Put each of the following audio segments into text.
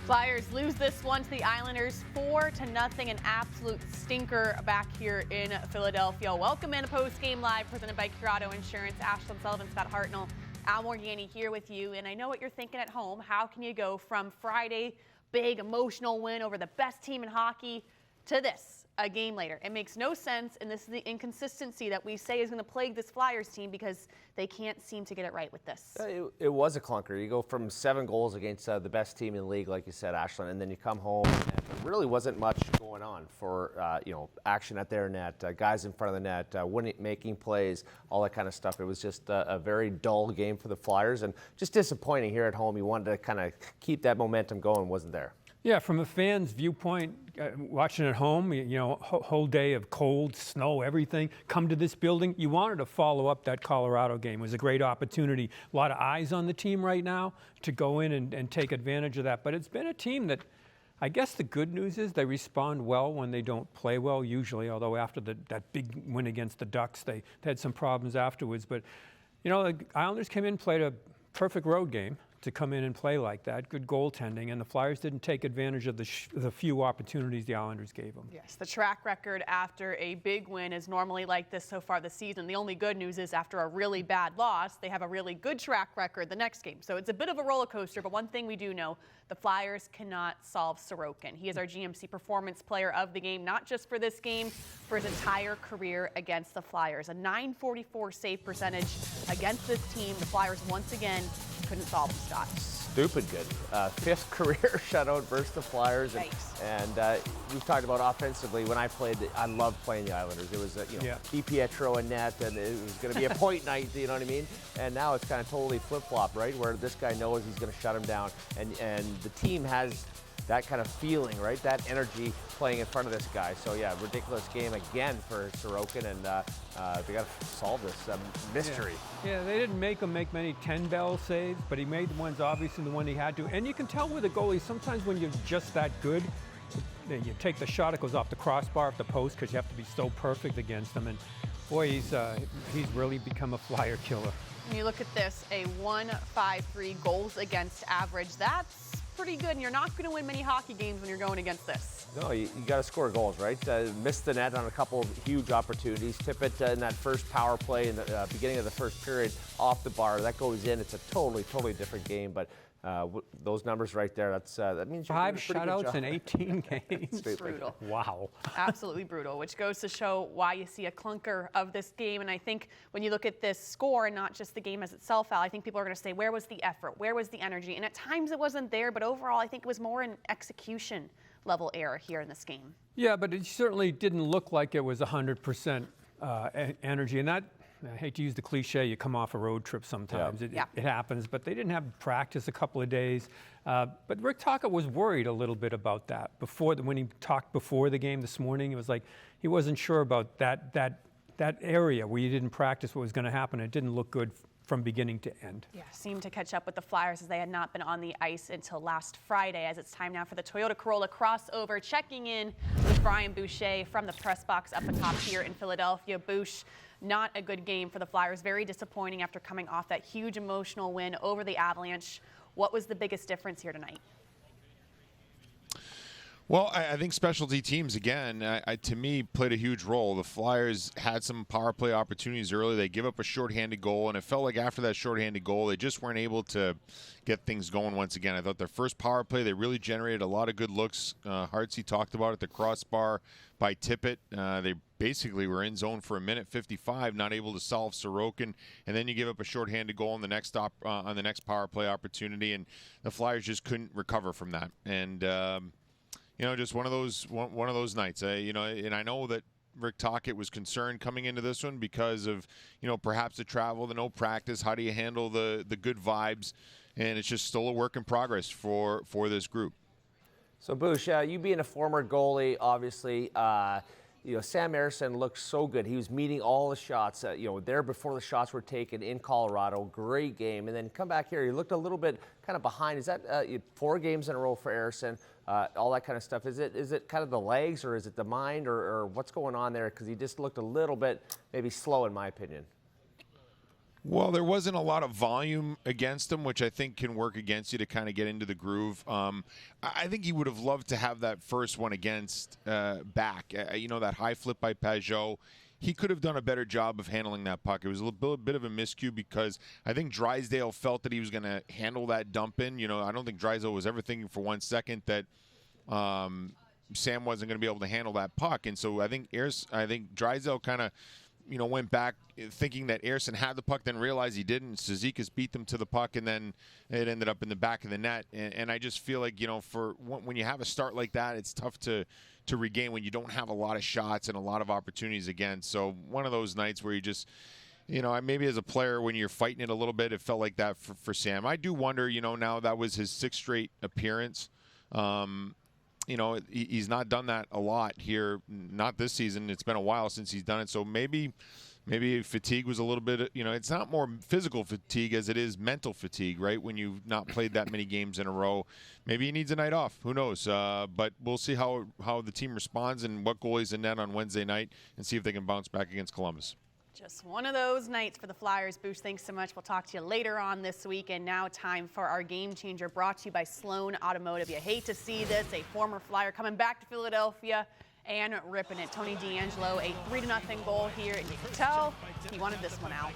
Flyers lose this one to the Islanders 4-0, an absolute stinker back here in Philadelphia. Welcome in a post-game live presented by Curado Insurance. Ashlyn Sullivan, Scott Hartnell, Al Morgani here with you. And I know what you're thinking at home. How can you go from Friday, big emotional win over the best team in hockey, to this a game later? It makes no sense, and this is the inconsistency that we say is going to plague this Flyers team because they can't seem to get it right with this. It was a clunker. You go from 7 goals against the best team in the league, like you said, Ashlyn, and then you come home and there really wasn't much going on for action at their net, guys in front of the net, making plays, all that kind of stuff. It was just a very dull game for the Flyers and just disappointing here at home. You wanted to kind of keep that momentum going, wasn't there? Yeah, from a fan's viewpoint, watching at home, whole day of cold, snow, everything, come to this building. You wanted to follow up that Colorado game. It was a great opportunity. A lot of eyes on the team right now to go in and take advantage of that. But it's been a team that, I guess the good news is they respond well when they don't play well usually, although after that big win against the Ducks, they had some problems afterwards. But, the Islanders came in, played a perfect road game to come in and play like that. Good goaltending, and the Flyers didn't take advantage of the few opportunities the Islanders gave them. Yes, the track record after a big win is normally like this so far this season. The only good news is after a really bad loss, they have a really good track record the next game. So it's a bit of a roller coaster, but one thing we do know, the Flyers cannot solve Sorokin. He is our GMC Performance Player of the Game, not just for this game, for his entire career against the Flyers. A .944 save percentage against this team. The Flyers once again couldn't solve him, Scott. Stupid good. 5th career shutout versus the Flyers. And we've talked about offensively. When I played, I loved playing the Islanders. It was, DiPietro and net, and it was going to be a point night, you know what I mean? And now it's kind of totally flip-flop, right? Where this guy knows he's going to shut him down. And the team has that kind of feeling, right? That energy playing in front of this guy. So, yeah, ridiculous game again for Sorokin, and they got to solve this mystery. Yeah, they didn't make him make many 10-bell saves, but he made the ones, obviously, the one he had to. And you can tell with a goalie, sometimes when you're just that good, you take the shot, it goes off the crossbar, off the post, because you have to be so perfect against them. And, boy, he's really become a Flyer killer. When you look at this, a 1.53 goals against average, that's pretty good, and you're not going to win many hockey games when you're going against this. No, you got to score goals, right? Missed the net on a couple of huge opportunities. Tippett in that first power play in the beginning of the first period off the bar. That goes in. It's a totally different game, but those numbers right there, that means you're 5 shutouts in 18 games. Brutal. Wow. Absolutely brutal, which goes to show why you see a clunker of this game. And I think when you look at this score and not just the game as itself, Al, I think people are going to say, where was the effort? Where was the energy? And at times it wasn't there, but overall I think it was more an execution level error here in this game. Yeah, but it certainly didn't look like it was 100% energy. And that, I hate to use the cliche, you come off a road trip sometimes. Yeah. It happens, but they didn't have practice a couple of days. But Rick Tocchet was worried a little bit about that. When he talked before the game this morning, it was like he wasn't sure about that area where you didn't practice what was going to happen. It didn't look good from beginning to end. Yeah, seemed to catch up with the Flyers as they had not been on the ice until last Friday, as it's time now for the Toyota Corolla crossover. Checking in with Brian Boucher from the press box up atop here in Philadelphia. Boucher, not a good game for the Flyers. Very disappointing after coming off that huge emotional win over the Avalanche. What was the biggest difference here tonight? Well, I think specialty teams, again, to me, played a huge role. The Flyers had some power play opportunities early. They give up a shorthanded goal, and it felt like after that shorthanded goal, they just weren't able to get things going once again. I thought their first power play, they really generated a lot of good looks. Hartsey talked about it, the crossbar by Tippett. They basically were in zone for a minute 55, not able to solve Sorokin, and then you give up a shorthanded goal on the next on the next power play opportunity, and the Flyers just couldn't recover from that. And just one of those nights. And I know that Rick Tocchet was concerned coming into this one because of, perhaps the travel, the no practice. How do you handle the good vibes? And it's just still a work in progress for this group. So, Boucher, you being a former goalie, obviously, Sam Ersson looked so good. He was meeting all the shots, there before the shots were taken in Colorado. Great game. And then come back here, he looked a little bit kind of behind. Is that 4 games in a row for Ersson? All that kind of stuff. Is it kind of the legs, or is it the mind, or what's going on there? Because he just looked a little bit maybe slow, in my opinion. Well, there wasn't a lot of volume against him, which I think can work against you to kind of get into the groove. I think he would have loved to have that first one against back. That high flip by Pajot. He could have done a better job of handling that puck. It was a bit of a miscue because I think Drysdale felt that he was going to handle that dump in. I don't think Drysdale was ever thinking for 1 second that Sam wasn't going to be able to handle that puck. And so I think Drysdale kind of went back thinking that Ersson had the puck, then realized he didn't. Cizikas beat them to the puck, and then it ended up in the back of the net. And I just feel like, for when you have a start like that, it's tough to regain when you don't have a lot of shots and a lot of opportunities again. So one of those nights where you just, maybe as a player when you're fighting it a little bit, it felt like that for Sam. I do wonder, now that was his 6th straight appearance. He's not done that a lot here, not this season. It's been a while since he's done it. So maybe fatigue was a little bit, it's not more physical fatigue as it is mental fatigue, right? When you've not played that many games in a row. Maybe he needs a night off. Who knows? But we'll see how the team responds and what goalie's in net on Wednesday night and see if they can bounce back against Columbus. Just one of those nights for the Flyers. Boucher, thanks so much. We'll talk to you later on this week. And now time for our Game Changer, brought to you by Sloan Automotive. You hate to see this. A former Flyer coming back to Philadelphia and ripping it. Tony DeAngelo, a 3-0 goal here. And you can tell he wanted this one out.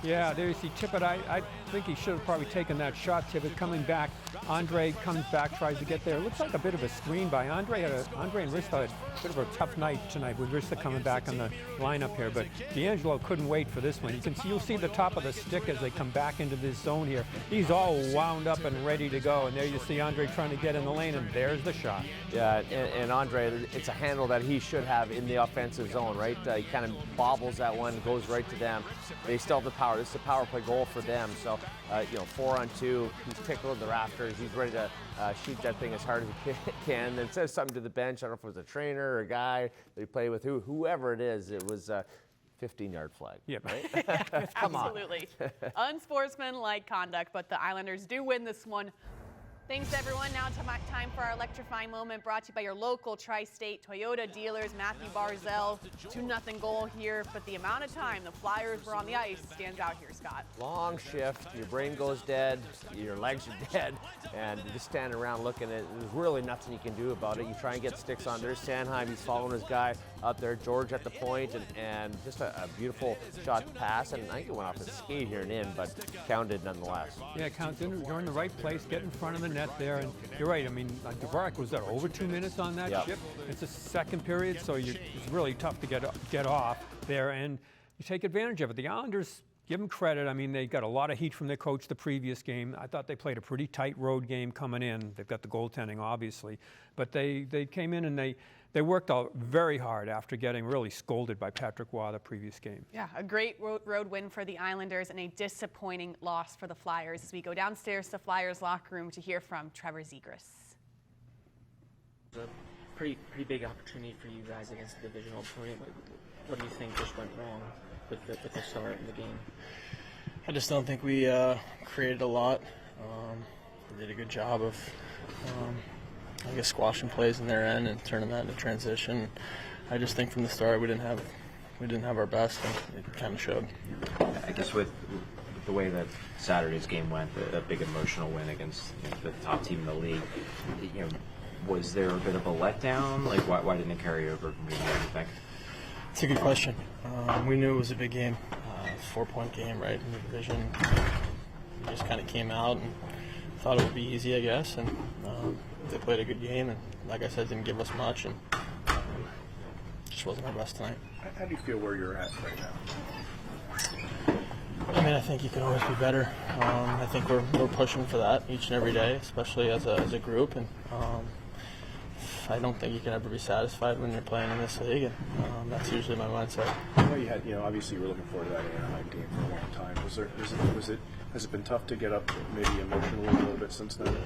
Yeah, there you see Tippett. I think he should have probably taken that shot. Tippett coming back. Andre comes back, tries to get there. It looks like a bit of a screen by Andre. Andre and Rista had a bit of a tough night tonight with Rista coming back on the lineup here. But DeAngelo couldn't wait for this one. You'll see the top of the stick as they come back into this zone here. He's all wound up and ready to go. And there you see Andre trying to get in the lane, and there's the shot. Yeah, and Andre, it's a handle that he should have in the offensive zone, right? He kind of bobbles that one, goes right to them. They still have the power. This is a power play goal for them. So, 4-on-2, he's tickled the rafters. He's ready to shoot that thing as hard as he can. Then says something to the bench. I don't know if it was a trainer or a guy that he played with, whoever it is. It was a 15-yard flag. Yeah, right? Come Absolutely. Unsportsmanlike conduct, but the Islanders do win this one. Thanks, everyone. Now time for our electrifying moment, brought to you by your local Tri-State Toyota dealers. Matthew Barzell, 2-0 goal here, but the amount of time the Flyers were on the ice stands out here, Scott. Long shift, your brain goes dead, your legs are dead, and you're just standing around looking at it. There's really nothing you can do about it. You try and get sticks on. There's Sanheim, he's following his guy out there. George at the point, and just a beautiful shot pass, and I think it went off his skate here and in, but counted nonetheless. Yeah, it counts. You're in the right place, get in front of the net there, and you're right. I mean, Dvorak was there over 2 minutes on that shift. It's a second period, so it's really tough to get off there, and you take advantage of it. The Islanders, give them credit. I mean, they got a lot of heat from their coach the previous game. I thought they played a pretty tight road game coming in. They've got the goaltending, obviously, but they came in and they worked out very hard after getting really scolded by Patrick Waugh the previous game. Yeah, a great road win for the Islanders and a disappointing loss for the Flyers as we go downstairs to the Flyers locker room to hear from Trevor Zegras. It's a pretty big opportunity for you guys against a divisional opponent. What do you think just went wrong with the start in the game? I just don't think we created a lot. We did a good job of squashing plays in their end and turning that into transition. I just think from the start we didn't have our best, and it kind of showed. I guess with the way that Saturday's game went, a big emotional win against the top team in the league, was there a bit of a letdown? Like, why didn't it carry over from you think? It's a good question. We knew it was a big game, 4-point game, right, in the division. We just kind of came out and thought it would be easy, I guess, and they played a good game, and like I said, didn't give us much, and just wasn't our best tonight. How do you feel where you're at right now? I mean, I think you can always be better. I think we're pushing for that each and every day, especially as a group, and I don't think you can ever be satisfied when you're playing in this league, and that's usually my mindset. I know you had, obviously you were looking forward to that Anaheim game for a long time. Has it been tough to get up maybe emotionally a little bit since then?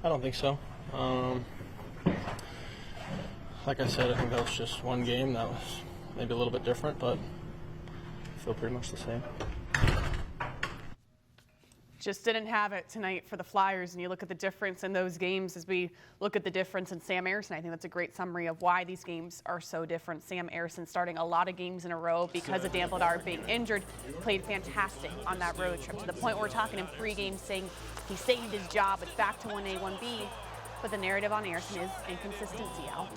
I don't think so. Like I said, I think that was just one game that was maybe a little bit different, but I feel pretty much the same. Just didn't have it tonight for the Flyers, and you look at the difference in those games as we look at the difference in Sam Ersson. I think that's a great summary of why these games are so different. Sam Ersson starting a lot of games in a row because of Dan Vladar being injured, played fantastic on that road trip, to the point where we're talking in pregame saying he saved his job. It's back to 1A, 1B. But the narrative on Ersson is inconsistency, Al.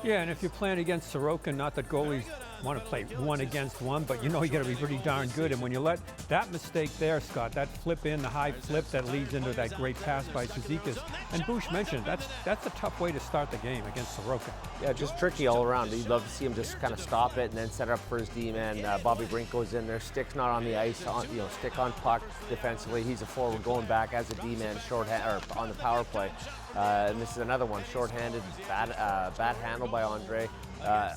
Yeah, and if you're playing against Sorokin, not that goalies want to play 1 against 1, but you know you got to be pretty darn good. And when you let that mistake there, Scott, that flip in, the high flip that leads into that great pass by Cizikas, and Boucher mentioned that's a tough way to start the game against Sorokin. Yeah, just tricky all around. You'd love to see him just kind of stop it and then set it up for his D-man. Bobby Brink goes in there, stick's not on the ice, stick on puck defensively. He's a forward going back as a D-man, shorthand or on the power play. And this is another one, shorthanded, bad handle by Andre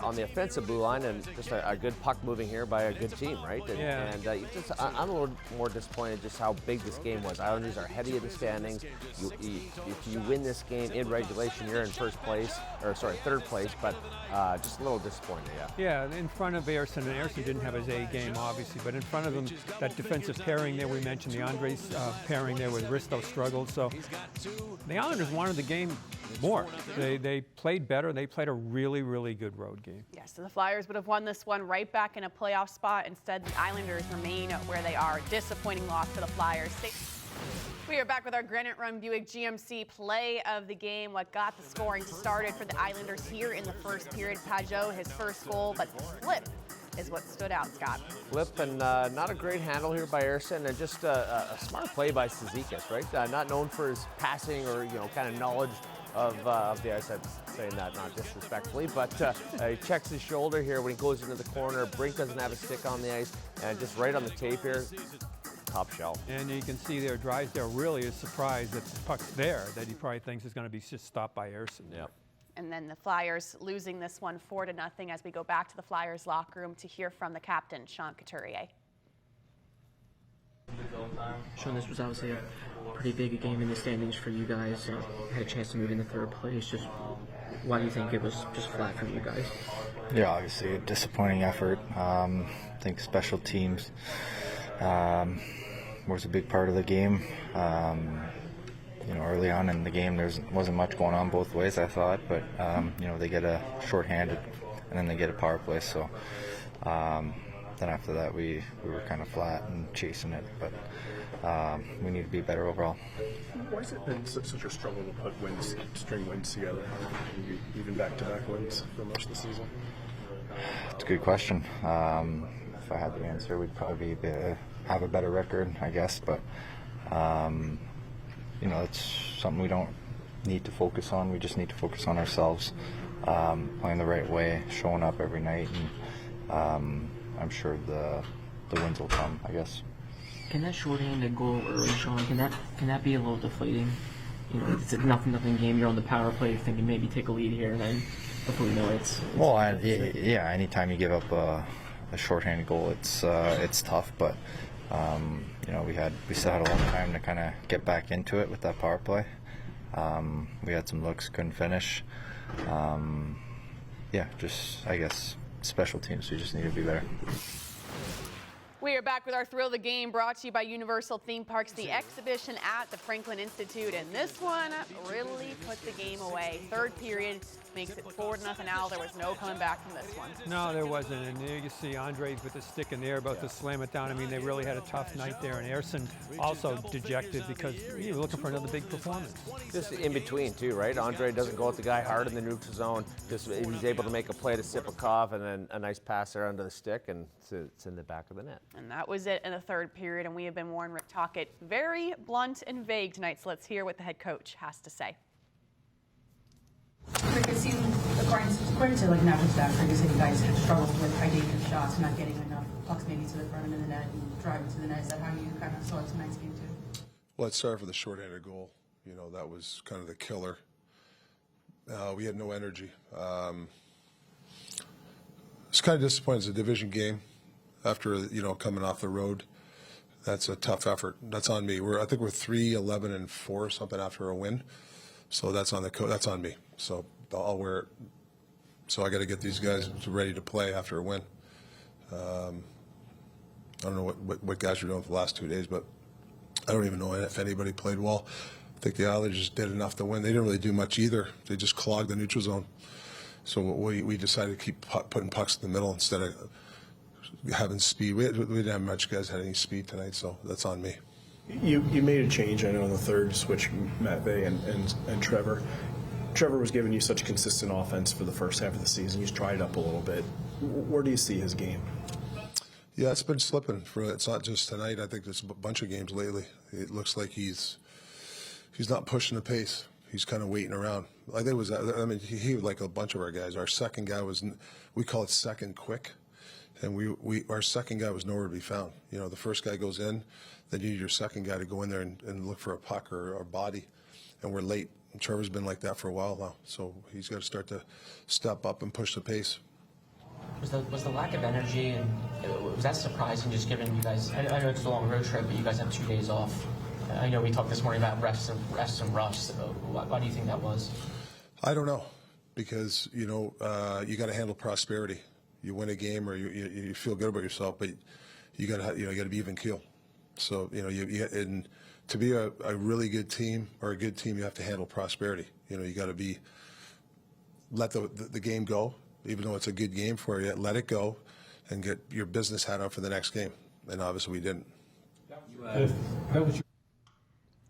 on the offensive blue line, and just a good puck moving here by a good team, right? And, yeah. And I'm a little more disappointed just how big this game was. Islanders are heady of the standings. If you win this game in regulation, you're in third place, but just a little disappointed, yeah. Yeah, in front of Ersson, and Ersson didn't have his A game, obviously, but in front of him, that defensive pairing there, we mentioned the Andres pairing there with Risto struggled, so the Islanders wanted the game more. They played better. They played a really, really good road game. Yes, so the Flyers would have won this one right back in a playoff spot. Instead, the Islanders remain where they are. Disappointing loss for the Flyers. We are back with our Granite Run Buick GMC play of the game. What got the scoring started for the Islanders here in the first period. Pajot, his first goal, but flip is what stood out, Scott. Flip, and not a great handle here by Ersson, and just a smart play by Cizikas, right? Not known for his passing or kind of knowledge of the ice. I'm saying that not disrespectfully, but he checks his shoulder here when he goes into the corner. Brink doesn't have a stick on the ice, and just right on the tape here, top shelf. And you can see there, Drysdale really is surprised that the puck's there, that he probably thinks is going to be just stopped by Ersson. Yep. And then the Flyers losing this one 4-0 as we go back to the Flyers locker room to hear from the captain, Sean Couturier. Sean, this was obviously a pretty big game in the standings for you guys. Had a chance to move into third place. Just why do you think it was just flat for you guys? Yeah, obviously a disappointing effort. I think special teams was a big part of the game. Early on in the game, there wasn't much going on both ways, I thought, but they get a shorthanded and then they get a power play. So then after that, we were kind of flat and chasing it, but we need to be better overall. Why has it been such a struggle to put string wins together, even back-to-back wins for most of the season? It's a good question. If I had the answer, we'd probably have a better record, I guess, but it's something we don't need to focus on. We just need to focus on ourselves, playing the right way, showing up every night, and I'm sure the wins will come, I guess. Can that shorthanded goal early, Sean, can that be a little deflating? It's a nothing game. You're on the power play, thinking maybe take a lead here, and then before you know it, well, anytime you give up a shorthanded goal, it's tough, but we still had a long time to kind of get back into it with that power play. We had some looks, couldn't finish. I guess special teams, we just need to be better. We are back with our Thrill of the Game, brought to you by Universal Theme Parks, the exhibition at the Franklin Institute. And this one really put the game away. Third period makes it 4-0 now. There was no coming back from this one. No, there wasn't. And there you see Andres with the stick in there about to slam it down. I mean, they really had a tough night there. And Ersson also dejected because he was looking for another big performance. Just in between, too, right? Andre doesn't go at the guy hard in the neutral zone. He's able to make a play to Sipakov and then a nice pass there under the stick, and it's in the back of the net. And that was it in the third period, and we have been warned, Rick Tocchet, very blunt and vague tonight, so let's hear what the head coach has to say. Rick, it seemed, according to National staff, previously you guys had struggled with high danger shots, not getting enough pucks maybe to the front end of the net and driving to the net. Is that how you kind of saw tonight's game too? Well, let's start with the shorthanded goal. That was kind of the killer. We had no energy. It's kind of disappointing. It's a division game. After coming off the road, that's a tough effort. That's on me. I think we're 3-11-4 or something after a win, so that's on that's on me. So I'll wear it. So I got to get these guys ready to play after a win. I don't know what guys are doing for the last 2 days, but I don't even know if anybody played well. I think the Islanders just did enough to win. They didn't really do much either. They just clogged the neutral zone. So we decided to keep putting pucks in the middle instead of having speed. We didn't have much guys had any speed tonight, so that's on me. You made a change, I know, in the third, switch Matvey and Trevor. Trevor was giving you such consistent offense for the first half of the season. He's dried up a little bit. Where do you see his game? Yeah, it's been slipping. It's not just tonight. I think there's a bunch of games lately. It looks like he's not pushing the pace. He's kind of waiting around. I think it was. I mean, he like a bunch of our guys. Our second guy was, we call it second quick, and our second guy was nowhere to be found. You know, the first guy goes in, then you need your second guy to go in there and look for a puck or a body, and we're late. And Trevor's been like that for a while now, so he's got to start to step up and push the pace. Was the lack of energy, and was that surprising, just given you guys, I know it's a long road trip, but you guys have 2 days off. I know we talked this morning about rest and rust. Why do you think that was? I don't know, because, you know, you got to handle prosperity. You win a game or you feel good about yourself, but you got to be even keel. So, you know, and to be a really good team or a good team, you have to handle prosperity. You know, you got to let the game go, even though it's a good game for you. Let it go, and get your business hat out for the next game. And obviously, we didn't.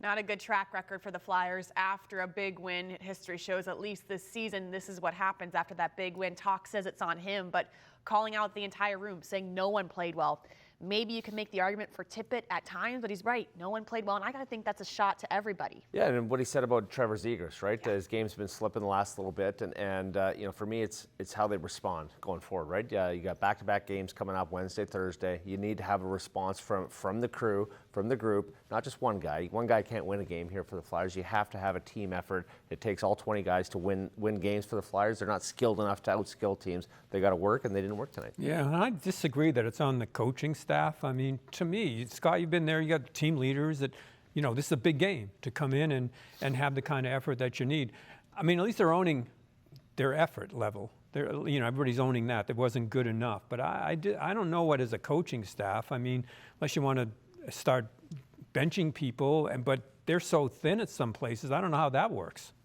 Not a good track record for the Flyers after a big win. History shows at least this season, this is what happens after that big win. Talk says it's on him, but calling out the entire room, saying no one played well. Maybe you can make the argument for Tippett at times, but he's right. No one played well, and I got to think that's a shot to everybody. Yeah, and what he said about Trevor Zegras, right? Yeah. His game's been slipping the last little bit, and you know, for me, it's how they respond going forward, right? Yeah, you got back-to-back games coming up Wednesday, Thursday. You need to have a response from the crew, from the group, not just one guy. One guy can't win a game here for the Flyers. You have to have a team effort. It takes all 20 guys to win games for the Flyers. They're not skilled enough to outskill teams. They got to work, and they didn't work tonight. Yeah, and I disagree that it's on the coaching staff. I mean, to me, Scott, you've been there. You got team leaders that, you know, this is a big game to come in and have the kind of effort that you need. I mean, at least they're owning their effort level. They're, you know, everybody's owning that. That wasn't good enough. But I don't know what as a coaching staff. I mean, unless you want to start benching people, but they're so thin at some places. I don't know how that works.